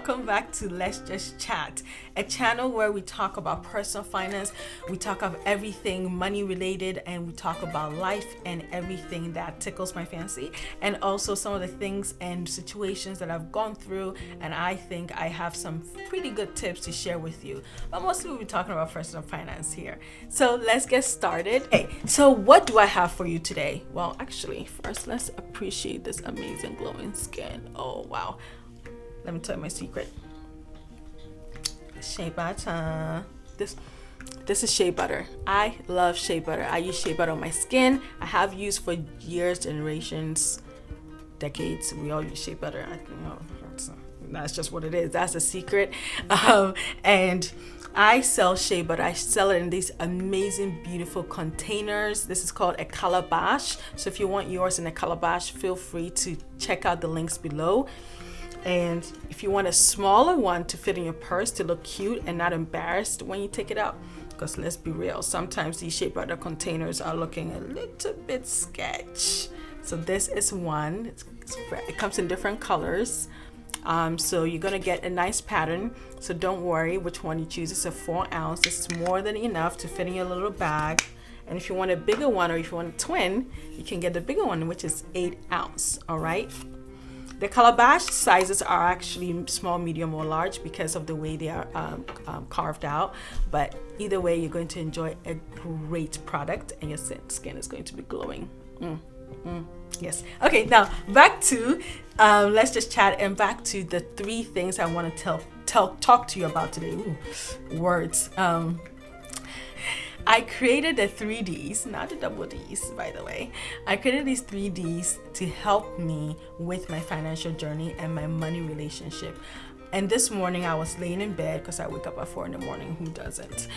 welcome back to Let's Just Chat, a channel where we talk about personal finance, we talk of everything money related, and we talk about life and everything that tickles my fancy, and also some of the things and situations that I've gone through, and I think I have some pretty good tips to share with you. But mostly we'll be talking about personal finance here. So let's get started. Hey, so what do I have for you today? Well, actually, first let's appreciate this amazing glowing skin. Oh wow. Let me tell you my secret. Shea butter. This is shea butter. I love shea butter. I use shea butter on my skin. I have used for years, generations, decades. We all use shea butter. That's just what it is. That's a secret. And I sell shea butter. I sell it in these amazing, beautiful containers. This is called a calabash. So if you want yours in a calabash, feel free to check out the links below. And if you want a smaller one to fit in your purse to look cute and not embarrassed when you take it out, because let's be real, sometimes these shea butter containers are looking a little bit sketch. So this is one. It comes in different colors. So you're gonna get a nice pattern. So don't worry which one you choose. It's a 4 ounce. This is more than enough to fit in your little bag. And if you want a bigger one, or if you want a twin, you can get the bigger one, which is 8 ounce. All right. The calabash sizes are actually small, medium, or large because of the way they are carved out. But either way, you're going to enjoy a great product, and your skin is going to be glowing. Yes. Okay, now back to Let's Just Chat, and back to the 3 things I want to talk to you about today. Ooh, words. I created the 3Ds, not the double Ds, by the way. I created these 3Ds to help me with my financial journey and my money relationship. And this morning I was laying in bed, because I wake up at 4 a.m. Who doesn't?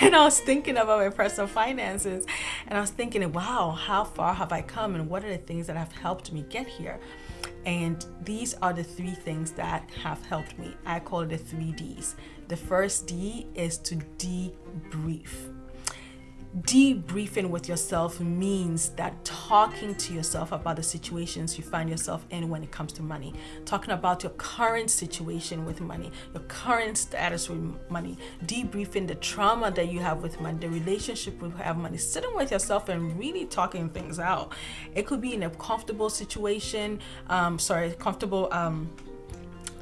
And I was thinking about my personal finances, and I was thinking, wow, how far have I come, and what are the things that have helped me get here? And these are the 3 things that have helped me. I call it the 3Ds. The first D is to debrief. Debriefing with yourself means that talking to yourself about the situations you find yourself in when it comes to money, talking about your current situation with money, your current status with money, debriefing the trauma that you have with money, the relationship you have with money, sitting with yourself and really talking things out. It could be in a comfortable situation, comfortable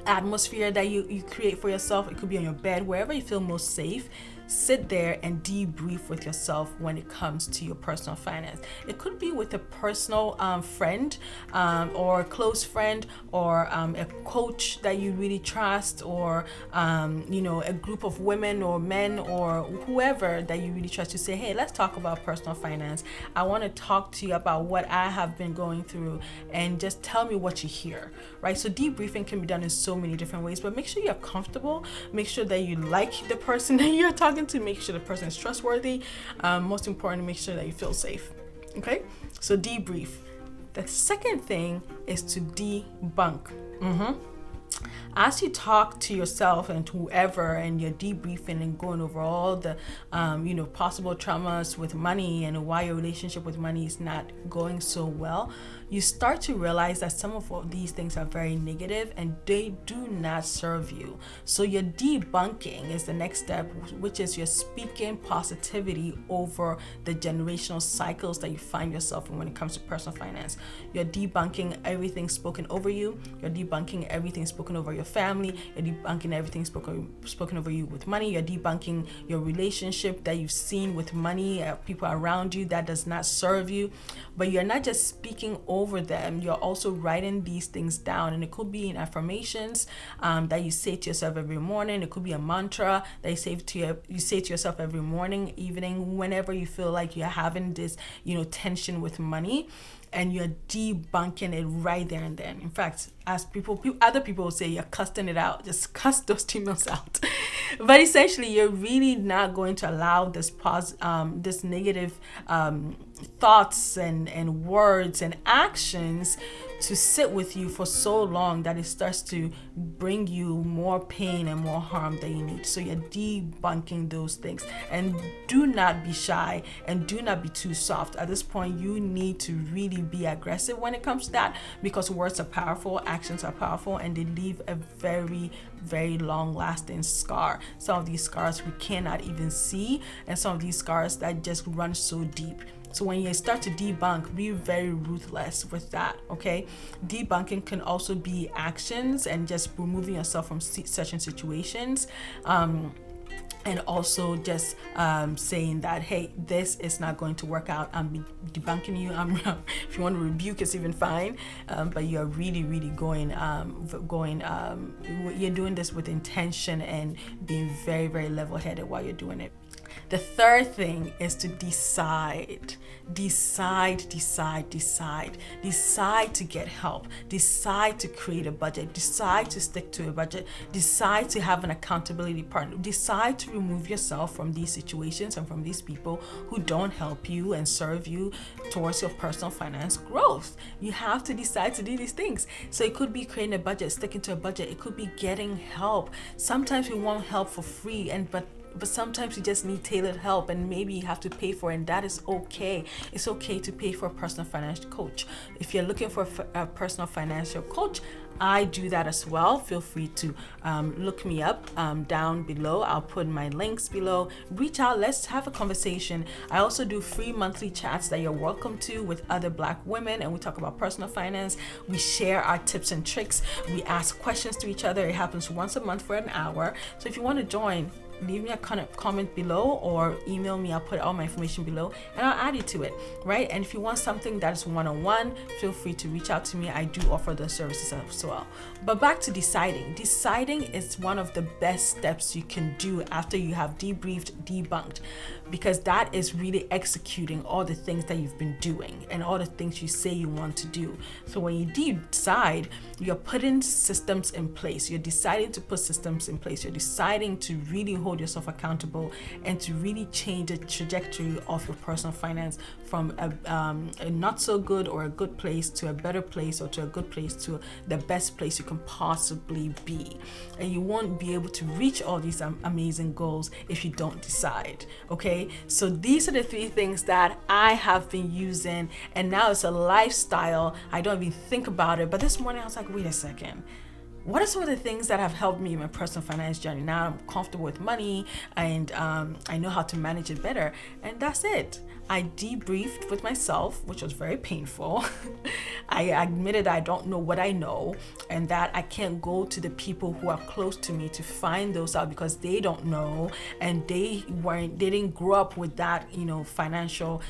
atmosphere that you create for yourself. It could be on your bed, wherever you feel most safe. Sit there and debrief with yourself when it comes to your personal finance. It could be with a personal friend or a close friend, or a coach that you really trust, or a group of women or men or whoever that you really trust, to say, hey, let's talk about personal finance. I want to talk to you about what I have been going through, and just tell me what you hear, right? So debriefing can be done in so many different ways, but make sure you're comfortable. Make sure that you like the person that you're talking to. Make sure the person is trustworthy. Most important, make sure that you feel safe. Okay, so debrief. The second thing is to debunk. As you talk to yourself and whoever, and you're debriefing and going over all the possible traumas with money and why your relationship with money is not going so well, you start to realize that some of these things are very negative and they do not serve you. So your debunking is the next step, which is you're speaking positivity over the generational cycles that you find yourself in when it comes to personal finance. You're debunking everything spoken over you. You're debunking everything spoken over your family. You're debunking everything spoken over you with money. You're debunking your relationship that you've seen with money, people around you that does not serve you. But you're not just speaking over them, you're also writing these things down. And it could be in affirmations that you say to yourself every morning. It could be a mantra that you say to yourself every morning, evening, whenever you feel like you're having this tension with money, and you're debunking it right there and then. In fact, as other people will say, you're cussing it out. Just cuss those demons out. But essentially, you're really not going to allow this negative thoughts and words and actions to sit with you for so long that it starts to bring you more pain and more harm than you need. So you're debunking those things. And do not be shy and do not be too soft. At this point, you need to really be aggressive when it comes to that, because words are powerful, actions are powerful, and they leave a very, very long lasting scar. Some of these scars we cannot even see, and some of these scars that just run so deep. So when you start to debunk, be very ruthless with that, okay? Debunking can also be actions and just removing yourself from certain situations. And also just saying that, hey, this is not going to work out. I'm debunking you. If you want to rebuke, it's even fine. But you're really, really you're doing this with intention and being very, very level-headed while you're doing it. The third thing is to decide. Decide to get help. Decide to create a budget. Decide to stick to a budget. Decide to have an accountability partner. Decide to remove yourself from these situations and from these people who don't help you and serve you towards your personal finance growth. You have to decide to do these things. So it could be creating a budget, sticking to a budget. It could be getting help. Sometimes we want help for free, but sometimes you just need tailored help, and maybe you have to pay for it, and that is okay. It's okay to pay for a personal financial coach. If you're looking for a personal financial coach, I do that as well. Feel free to look me up down below. I'll put my links below. Reach out. Let's have a conversation. I also do free monthly chats that you're welcome to with other Black women, and we talk about personal finance. We share our tips and tricks. We ask questions to each other. It happens once a month for an hour. So if you want to join, leave me a comment below or email me. I'll put all my information below and I'll add you to it, right? And if you want something that's one-on-one, feel free to reach out to me. I do offer those services as well. But back to deciding. Deciding is one of the best steps you can do after you have debriefed, debunked, because that is really executing all the things that you've been doing and all the things you say you want to do. So when you decide, you're putting systems in place. You're deciding to put systems in place. You're deciding to really hold yourself accountable and to really change the trajectory of your personal finance from a not so good or a good place to a better place, or to a good place to the best place you can possibly be. And you won't be able to reach all these amazing goals if you don't decide, okay? So these are the three things that I have been using, and now it's a lifestyle. I don't even think about it, but this morning I was like, wait a second. What are some of the things that have helped me in my personal finance journey? Now I'm comfortable with money, and I know how to manage it better. And that's it. I debriefed with myself, which was very painful. I admitted I don't know what I know, and that I can't go to the people who are close to me to find those out, because they don't know, and they didn't grow up with that, financial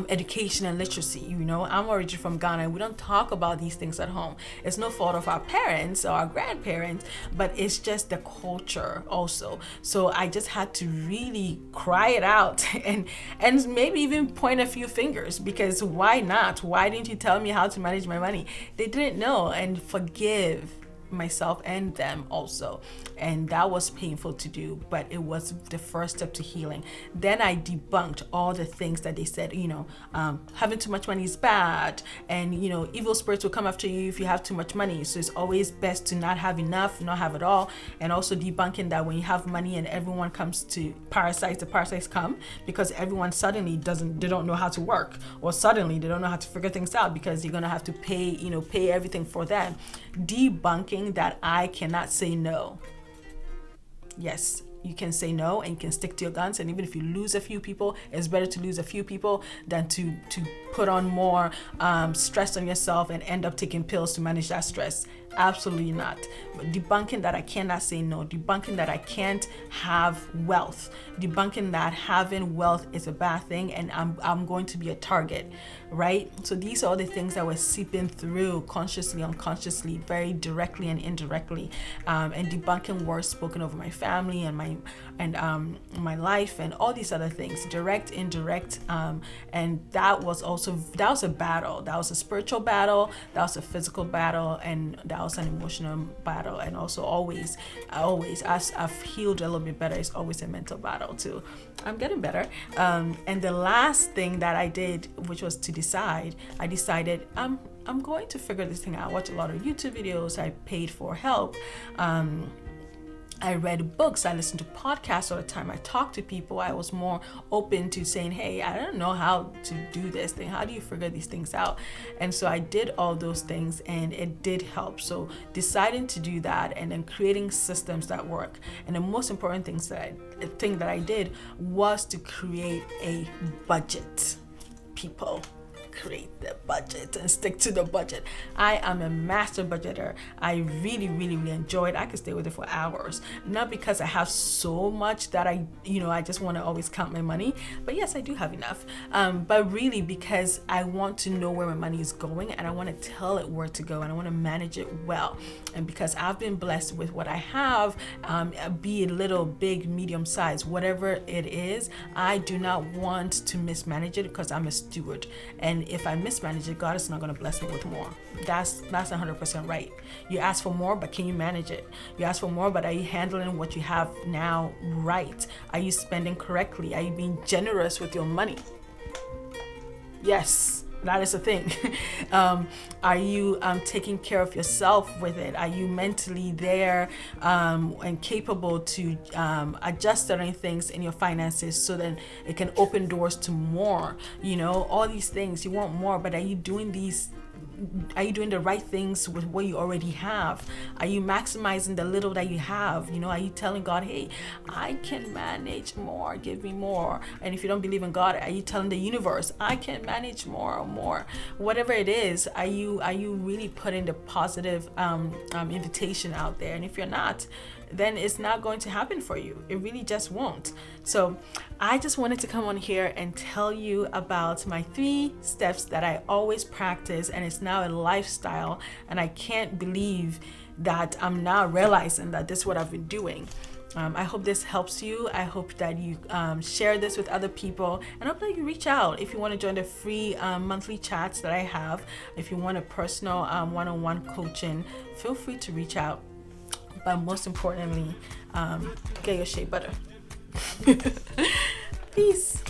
education and literacy. I'm originally from Ghana. We don't talk about these things at home. It's no fault of our parents or our grandparents, but it's just the culture also. So I just had to really cry it out and maybe even point a few fingers, because why not? Why didn't you tell me how to manage my money? They didn't know. And forgive myself and them also. And that was painful to do, but it was the first step to healing. Then I debunked all the things that they said, having too much money is bad, and evil spirits will come after you if you have too much money. So it's always best to not have enough, not have it all. And also debunking that when you have money and everyone comes to parasites, the parasites come because everyone suddenly they don't know how to work, or suddenly they don't know how to figure things out, because you're gonna have to pay everything for them. Debunking that I cannot say no. Yes, you can say no, and you can stick to your guns. And even if you lose a few people, it's better to lose a few people than to put on more stress on yourself and end up taking pills to manage that stress. Absolutely not. But debunking that I cannot say no, debunking that I can't have wealth, debunking that having wealth is a bad thing and I'm going to be a target, right? So these are all the things that were seeping through consciously, unconsciously, very directly and indirectly, and debunking words spoken over my family and my life and all these other things, direct, indirect, and that was a battle. That was a spiritual battle, that was a physical battle, and that battles, an emotional battle, and also always as I've healed a little bit better, it's always a mental battle too. I'm getting better. And the last thing that I did, which was to decide, I decided I'm going to figure this thing out. I watched a lot of YouTube videos. I paid for help. I read books, I listened to podcasts all the time, I talked to people. I was more open to saying, hey, I don't know how to do this thing. How do you figure these things out? And so I did all those things and it did help. So deciding to do that and then creating systems that work. And the most important thing that I did was to create a budget. People, create the budget and stick to the budget. I am a master budgeter. I really, really, really enjoy it. I could stay with it for hours. Not because I have so much that I just want to always count my money. But yes, I do have enough. But really because I want to know where my money is going and I want to tell it where to go and I want to manage it well. And because I've been blessed with what I have, be it little, big, medium size, whatever it is, I do not want to mismanage it because I'm a steward. And if I mismanage it, God is not going to bless me with more. That's 100% right. You ask for more, but can you manage it? You ask for more, but are you handling what you have now right? Are you spending correctly? Are you being generous with your money? Yes, that is the thing. Are you taking care of yourself with it? Are you mentally there and capable to adjust certain things in your finances so then it can open doors to more? All these things, you want more, but are you doing the right things with what you already have? Are you maximizing the little that you have? Are you telling God, hey, I can manage more, give me more? And if you don't believe in God, are you telling the universe, I can manage more or more? Whatever it is, are you really putting the positive invitation out there? And if you're not, then it's not going to happen for you. It really just won't. So I just wanted to come on here and tell you about my 3 steps that I always practice, and it's now a lifestyle, and I can't believe that I'm now realizing that this is what I've been doing. I hope this helps you. I hope that you share this with other people, and I hope that you reach out if you want to join the free monthly chats that I have. If you want a personal one-on-one coaching, feel free to reach out. But most importantly, get your shea butter. Peace.